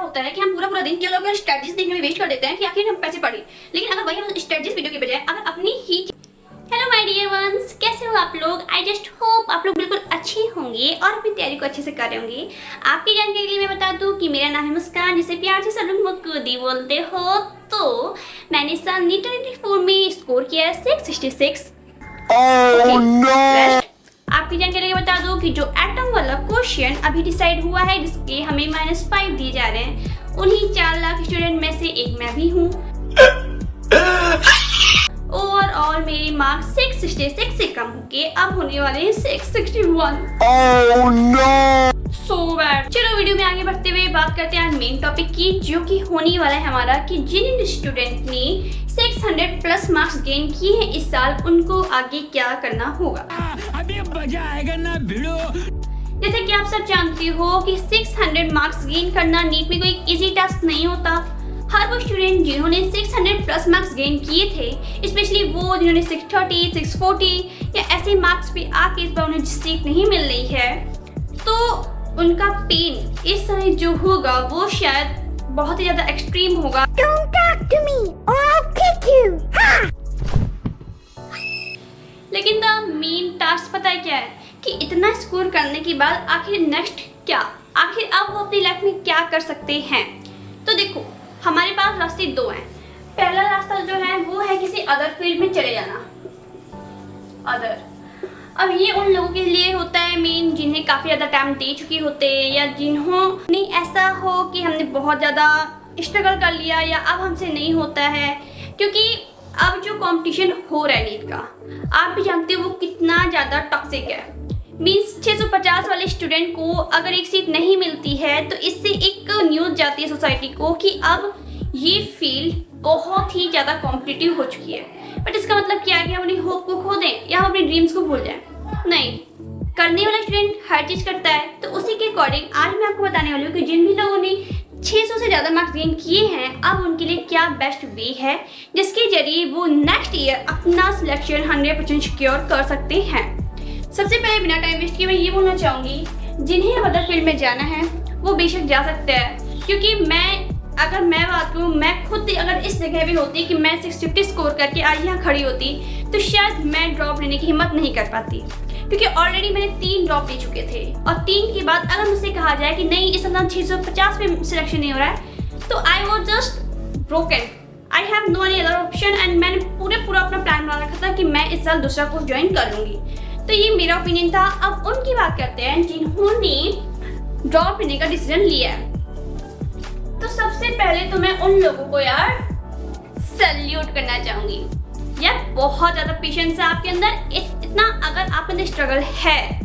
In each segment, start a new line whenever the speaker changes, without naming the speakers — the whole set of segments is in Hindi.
होता है कि हम पूरा पूरा दिन क्या लोग स्ट्रेटजीज देखने में वेस्ट कर देते हैं कि आखिर हम पैसे पढ़े, लेकिन अगर वही हम स्ट्रेटजीज वीडियो के बजाय अगर अपनी ही। हेलो माय डियर वंस, कैसे हो आप लोग? आई जस्ट होप आप लोग बिल्कुल अच्छे होंगे और अपनी तैयारी को अच्छे से कर रहे होंगे। आपकी जानकारी के लिए मैं बता दूं कि मेरा नाम है मुस्कान, जिसे प्यार से सब लोग मुक्कुदी बोलते हो। तो मैंने साल नीट 94 में स्कोर किया है 666। आपकी जानकारी के बता दूं कि जो एटम वाला क्वेश्चन अभी डिसाइड हुआ है, जिसके हमें -5 दिए जा रहे हैं, उन्हीं 4 लाख स्टूडेंट में से एक मैं भी हूँ। ओवरऑल मेरे मार्क्स 666 से कम होके अब होने वाले हैं 661। So bad. चलो वीडियो में आगे बढ़ते हुए बात करते हैं मेन टॉपिक की, जो कि होने वाला है हमारा कि जिन स्टूडेंट ने 600 प्लस मार्क्स गेन किए हैं इस साल, उनको आगे क्या करना होगा।
अभी मजा आएगा ना भिड़ो।
जैसे कि आप सब जानते हो कि 600 मार्क्स गेन करना नीट में कोई इजी टास्क नहीं होता। हर वो स्टूडेंट जिन्होंने 600 प्लस मार्क्स गेन किए थे, स्पेशली वो जिन्होंने 630, 640 या ऐसे मार्क्स पे आके इस बार उन्हें सीट नहीं मिल रही है, तो उनका पेन इस समय जो होगा वो शायद बहुत ही ज्यादा एक्सट्रीम होगा।
Don't talk to me or I'll kick you.
लेकिन द मेन टास्क पता है क्या है कि इतना स्कोर करने के बाद आखिर नेक्स्ट क्या, आखिर अब वो अपनी लाइफ में क्या कर सकते हैं। तो देखो, हमारे पास रास्ते 2 हैं। पहला रास्ता जो है वो है किसी अदर फील्ड में चले जाना। अब ये उन लोगों के लिए होता है मेन जिन्हें काफ़ी ज़्यादा टाइम दे चुके होते हैं, या जिन्होंने ऐसा हो कि हमने बहुत ज़्यादा स्ट्रगल कर लिया या अब हमसे नहीं होता है। क्योंकि अब जो कंपटीशन हो रहा है नीट का, आप भी जानते हो वो कितना ज़्यादा टॉक्सिक है। मीन्स 650 वाले स्टूडेंट को अगर एक सीट नहीं मिलती है तो इससे एक न्यूज़ जाती है सोसाइटी को कि अब ये फील्ड बहुत ही ज़्यादा कॉम्पिटिटिव हो चुकी है। बट इसका मतलब क्या है कि हम अपनी होप को खो दें या हम अपने ड्रीम्स को भूल जाएं? नहीं, करने वाला स्टूडेंट हर चीज़ करता है। तो उसी के अकॉर्डिंग आज मैं आपको बताने वाली हूँ कि जिन भी लोगों ने 600 से ज़्यादा मार्क्स गेन किए हैं, अब उनके लिए क्या बेस्ट वे है जिसके जरिए वो नेक्स्ट ईयर अपना सिलेक्शन 100% सिक्योर कर सकते हैं। सबसे पहले बिना टाइम वेस्ट किए मैं ये बोलना चाहूँगी, जिन्हें अदर फील्ड में जाना है वो बेशक जा सकते हैं। क्योंकि अगर मैं बात करूँ, मैं खुद अगर इस जगह भी होती कि मैं 650 स्कोर करके आज यहाँ खड़ी होती, तो शायद मैं ड्रॉप लेने की हिम्मत नहीं कर पाती। क्योंकि ऑलरेडी मैंने 3 ड्रॉप ले चुके थे, और 3 के बाद अगर मुझसे कहा जाए कि नहीं इस साल 650 पे सिलेक्शन नहीं हो रहा है, तो I was just broken. I have no any other option. And मैंने पूरा अपना प्लान बना रखा था कि मैं इस साल दूसरा कोर्स ज्वाइन कर लूँगी। तो ये मेरा ओपिनियन था। अब उनकी बात करते हैं जिन्होंने ड्रॉप लेने का डिसीजन लिया है। तो सबसे पहले तो मैं उन लोगों को यार सैल्यूट करना चाहूंगी। यार बहुत ज़्यादा पेशेंस है आपके अंदर। इतना अगर आपके अंदर स्ट्रगल है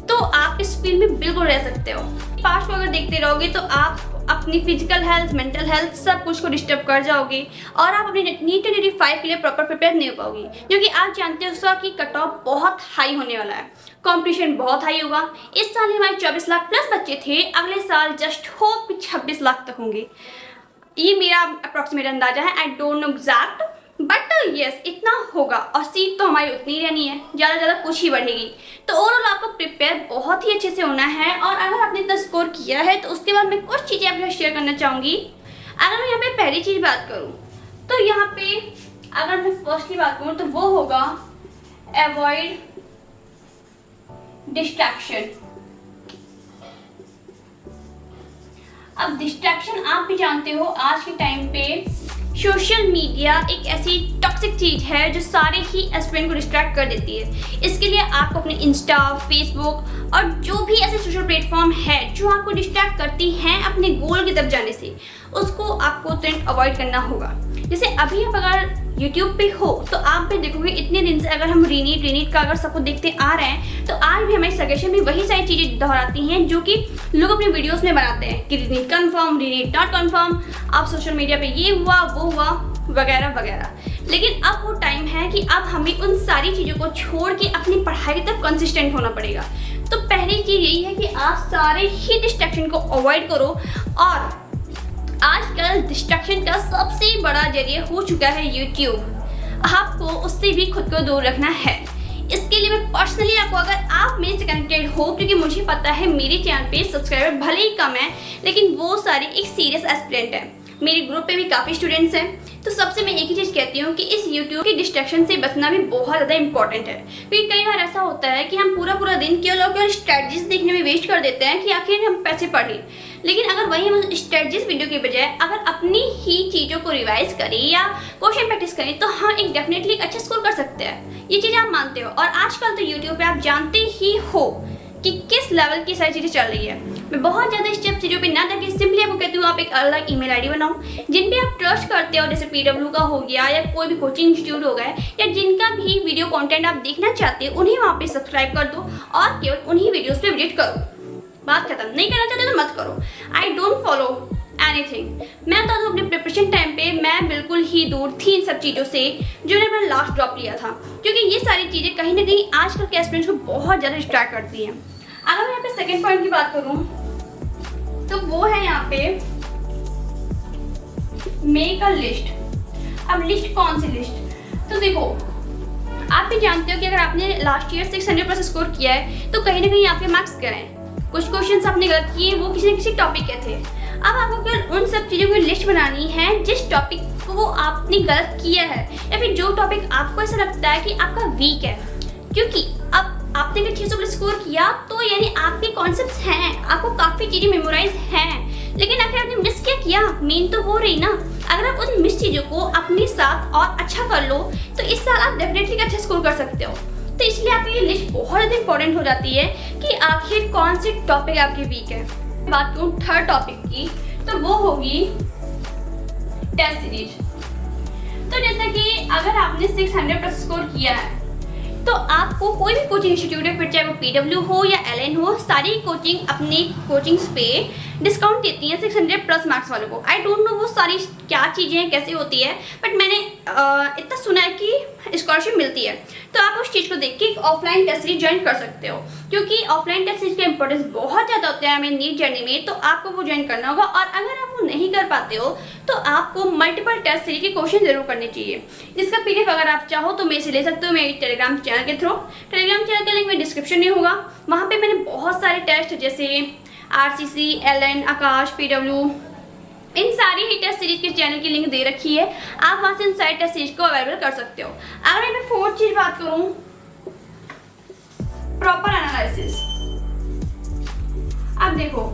तो आप इस फील्ड में बिल्कुल रह सकते हो। पास्ट को अगर देखते रहोगे तो आप अपनी फिजिकल हेल्थ, मेंटल हेल्थ सब कुछ को डिस्टर्ब कर जाओगे और आप अपने नीट 95 के लिए प्रॉपर प्रिपेयर नहीं हो पाओगे। क्योंकि आप जानते हो कि कट ऑफ बहुत हाई होने वाला है, कंपटीशन बहुत हाई होगा। इस साल हमारे 24 लाख प्लस बच्चे थे, अगले साल जस्ट होप 26 लाख तक होंगे। ये मेरा अप्रॉक्सीमेट अंदाजा है। I don't know exact, but yes इतना होगा। और सीट तो हमारी उतनी रहनी है, ज़्यादा कुछ ही बढ़ेगी। तो ओवरऑल आपको प्रिपेयर बहुत ही अच्छे से होना है। और अगर आपने इतना स्कोर किया है तो उसके बाद मैं कुछ चीज़ें आपके साथ शेयर करना चाहूँगी। अगर मैं यहाँ पे पहली चीज़ बात करूँ तो यहाँ पे अगर मैं फर्स्ट की बात करूँ तो वो होगा अवॉइड डिस्ट्रैक्शन। अब डिस्ट्रैक्शन आप भी जानते हो, आज के टाइम पे सोशल मीडिया एक ऐसी टॉक्सिक चीज है जो सारे ही एस्पिरेंट को डिस्ट्रैक्ट कर देती है। इसके लिए आपको अपने इंस्टा, फेसबुक और जो भी ऐसे सोशल प्लेटफॉर्म है जो आपको डिस्ट्रैक्ट करती हैं अपने गोल की तरफ जाने से, उसको आपको तुरंत अवॉइड करना होगा। जैसे अभी आप अगर यूट्यूब पे हो तो आप भी देखोगे इतने दिन से अगर हम रीनीट का अगर सबको देखते आ रहे हैं, तो आज भी हमारी सजेशन में वही सारी चीज़ें दोहराती हैं जो कि लोग अपने वीडियोस में बनाते हैं कि रीनीट कन्फर्म, रीनीट नॉट कन्फर्म, आप सोशल मीडिया पे ये हुआ वो हुआ वगैरह वगैरह। लेकिन अब वो टाइम है कि अब हमें उन सारी चीज़ों को छोड़ के अपनी पढ़ाई की तरफ कंसिस्टेंट होना पड़ेगा। तो पहली चीज़ यही है कि आप सारे ही डिस्ट्रैक्शन को अवॉइड करो। और आजकल डिस्ट्रैक्शन का सबसे बड़ा जरिया हो चुका है यूट्यूब। आपको उससे भी खुद को दूर रखना है। इसके लिए मैं पर्सनली आपको, अगर आप मेरे से कनेक्टेड हो, क्योंकि मुझे पता है मेरे चैनल पे सब्सक्राइबर भले ही कम है लेकिन वो सारे एक सीरियस एस्पिरेंट हैं। मेरे ग्रुप पे भी काफ़ी स्टूडेंट्स हैं। तो सबसे मैं एक ही चीज़ कहती हूँ कि इस YouTube के डिस्ट्रैक्शन से बचना भी बहुत ज़्यादा इंपॉर्टेंट है, क्योंकि कई बार ऐसा होता है कि हम पूरा दिन केवल और केवल स्ट्रेटजीज देखने में वेस्ट कर देते हैं कि आखिर हम पैसे पढ़ें। लेकिन अगर वही हम स्ट्रेटजीज वीडियो के बजाय अगर अपनी ही चीज़ों को रिवाइज करें या क्वेश्चन प्रैक्टिस करें तो हम एक डेफिनेटली अच्छा स्कोर कर सकते हैं। ये चीज़ आप मानते हो। और आजकल तो यूट्यूब पर आप जानते ही हो कि किस लेवल की सारी चीज़ें चल रही है। मैं बहुत ज़्यादा स्टेप चीज़ों पे ना करके सिंपली आपको कहती हूँ आप एक अलग ईमेल आईडी बनाओ जिन पे आप ट्रस्ट करते हो, जैसे PW का हो गया या कोई भी कोचिंग इंस्टीट्यूट हो गया, या जिनका भी वीडियो कंटेंट आप देखना चाहते हो उन्हें वहाँ पे सब्सक्राइब कर दो और केवल उन्हीं वीडियोज़ पे विजिट करो। बात खत्म। नहीं करना चाहते तो मत करो। I don't follow anything. मैं बता दूँ अपने प्रिपरेशन टाइम पे मैं बिल्कुल ही दूर थी इन सब चीज़ों से जो मैंने अपना लास्ट ड्रॉप लिया था, क्योंकि ये सारी चीज़ें कहीं ना कहीं आजकल के एस्पिरेंट्स को बहुत ज़्यादा डिस्ट्रैक्ट करती हैं। अगर मैं यहाँ पे सेकेंड पॉइंट की बात करूँ तो वो है यहाँ पे मेक अ लिस्ट। अब लिस्ट कौन सी लिस्ट? तो देखो, आप भी जानते हो कि अगर आपने लास्ट ईयर 600+ स्कोर किया है तो कहीं ना कहीं आपके मार्क्स क्या हैं। कुछ क्वेश्चंस आपने गलत किए, वो किसी न किसी टॉपिक के थे। अब आपको केवल उन सब चीज़ों की लिस्ट बनानी है जिस टॉपिक को आपने गलत किया है या फिर जो टॉपिक आपको ऐसा लगता है कि आपका वीक है। क्योंकि अब आपने अगर 600+ स्कोर किया तो यानी आपके कॉन्सेप्ट्स हैं, आपको काफ़ी चीज़ें मेमोराइज हैं, लेकिन आखिर आपने मिस क्या किया? मेन तो वो रही ना। अगर आप उन मिस चीज़ों को अपने साथ और अच्छा कर लो तो इस साल आप डेफिनेटली अच्छा स्कोर कर सकते हो। तो इसलिए आपकी ये लिस्ट बहुत ज़्यादा इंपॉर्टेंट हो जाती है कि आखिर कौन से टॉपिक आपके वीक है। बात करूँ थर्ड टॉपिक की तो वो होगी टेस्ट सीरीज। तो जैसा कि अगर आपने 600+ स्कोर किया है तो आपको कोई भी कोचिंग इंस्टीट्यूट है, फिर चाहे वो PW हो या LN हो, सारी कोचिंग अपने कोचिंग्स पे डिस्काउंट देती हैं 600+ मार्क्स वालों को। आई डोंट नो वो सारी क्या चीज़ें हैं, कैसे होती है, बट मैंने इतना सुना है कि स्कॉलरशिप मिलती है। तो आप उस चीज़ को देख के ऑफलाइन टेस्ट सीरीज ज्वाइन कर सकते हो, क्योंकि ऑफलाइन टेस्ट सीरीज का इंपॉर्टेंस बहुत ज़्यादा होता है हमें नीट जर्नी में। तो आपको वो ज्वाइन करना होगा। और अगर आप वो नहीं कर पाते हो तो आपको मल्टीपल टेस्ट सीरीज के क्वेश्चन जरूर करने चाहिए, जिसका PDF अगर आप चाहो तो मेरे से ले सकते हो मेरे टेलीग्राम चैनल के थ्रू। टेलीग्राम चैनल का लिंक मेरे डिस्क्रिप्शन में होगा। वहाँ पे मैंने बहुत सारे टेस्ट जैसे RCC, LN, आकाश, PW, इन सारी ही टेस्ट सीरीज के चैनल की लिंक दे रखी है। आप वहाँ से इन सारी टेस्ट सीरीज को अवेलेबल कर सकते हो। अगर मैं फोर्थ चीज बात करूँ, प्रॉपर एनालिसिस। अब देखो,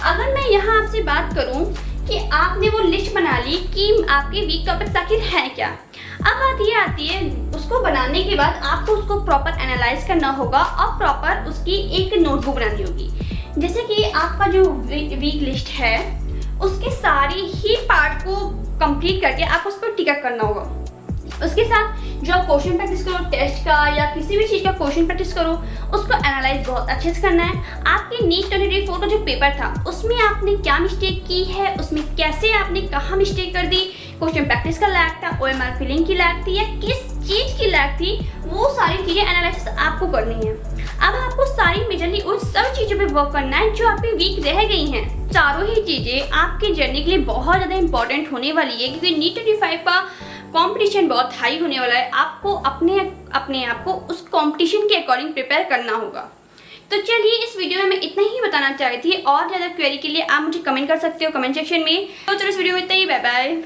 अगर मैं यहाँ आपसे बात करूँ कि आपने वो लिस्ट बना ली कि आपके वीक टॉपिक्स आखिर हैं क्या। अब बात ये आती है, उसको बनाने के बाद आपको उसको प्रॉपर एनालाइज करना होगा और प्रॉपर उसकी एक नोटबुक बनानी होगी। जैसे कि आपका जो वीक लिस्ट है उसके सारी ही पार्ट को कंप्लीट करके आपको उस पर टिक करना होगा। उसके साथ जो आप क्वेश्चन प्रैक्टिस करो टेस्ट का या किसी भी चीज़ का क्वेश्चन प्रैक्टिस करो, उसको एनालाइज बहुत अच्छे से करना है। आपके नीट 2024 का जो पेपर था उसमें आपने क्या मिस्टेक की है, उसमें कैसे आपने कहाँ मिस्टेक कर दी, क्वेश्चन प्रैक्टिस का लैक था, OMR फिलिंग की लैक थी या किस चीज़ की लैक थी, वो सारी चीज़ें एनालिसिस आपको करनी है। अब आपको सारी मेजरली उन सब चीज़ों पे वर्क करना है जो आपकी वीक रह गई हैं। चारों ही चीज़ें आपकी जर्नी के लिए बहुत ज़्यादा इंपॉर्टेंट होने वाली है, क्योंकि नीट 25 का कंपटीशन बहुत हाई होने वाला है। आपको अपने आप को उस कंपटीशन के अकॉर्डिंग प्रिपेयर करना होगा। तो चलिए, इस वीडियो में मैं इतना ही बताना चाहती थी। और ज़्यादा क्वेरी के लिए आप मुझे कमेंट कर सकते हो कमेंट सेक्शन में। तो चलो इस वीडियो में इतना ही, बाय बाय।